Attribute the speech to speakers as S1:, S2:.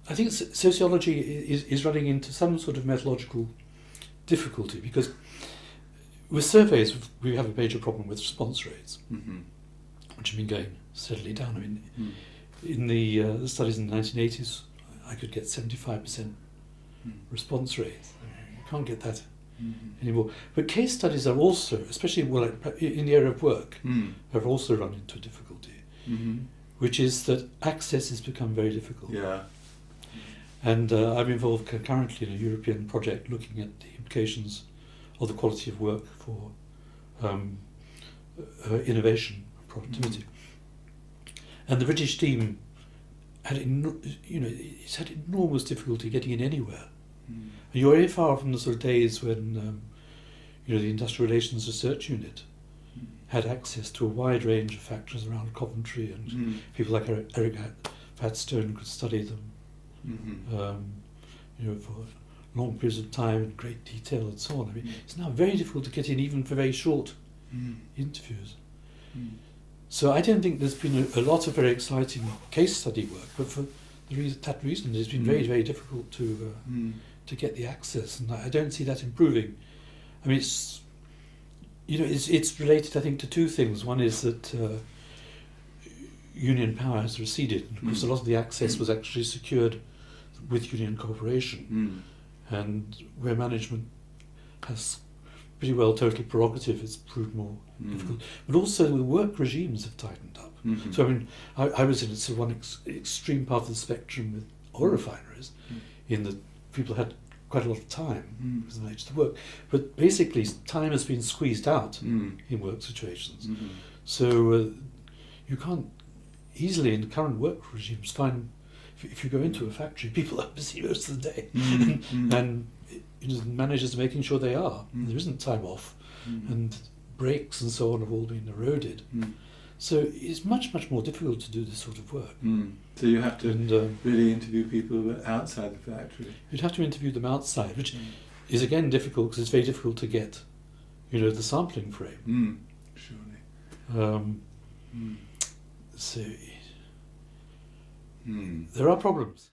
S1: I think sociology is running into some sort of methodological difficulty, because with surveys we have a major problem with response rates, which have been going steadily down. I mean, in the studies in the 1980s, I could get 75% response rate. You can't get that anymore. But case studies are also, especially in the area of work, have also run into a difficulty, which is that access has become very difficult.
S2: Yeah.
S1: And I'm involved currently in a European project looking at the implications of the quality of work for innovation and productivity. And the British team had, it's had enormous difficulty getting in anywhere. And you're very far from the sort of days when, the Industrial Relations Research Unit had access to a wide range of factories around Coventry, and people like Eric Fatstone could study them, for long periods of time in great detail and so on. I mean, it's now very difficult to get in, even for very short interviews. So I don't think there's been a lot of very exciting case study work, but for that reason it's been very, very difficult to get the access, and I don't see that improving. I mean, it's related, I think, to two things. One is that union power has receded, and of course a lot of the access was actually secured with union cooperation, and where management has pretty well total prerogative, it's proved more difficult. But also the work regimes have tightened up. So I mean, I was in sort of one extreme part of the spectrum with oil refineries, in that people had quite a lot of time because of the nature of the work. But basically time has been squeezed out in work situations. So you can't easily in the current work regimes find, if you go into a factory, people are busy most of the day, and managers are making sure they are. There isn't time off, and breaks and so on have all been eroded. So it's much, much more difficult to do this sort of work.
S2: So you have to really interview people outside the factory.
S1: You'd have to interview them outside, which is again difficult because it's very difficult to get, the sampling frame.
S2: Surely.
S1: So there are problems.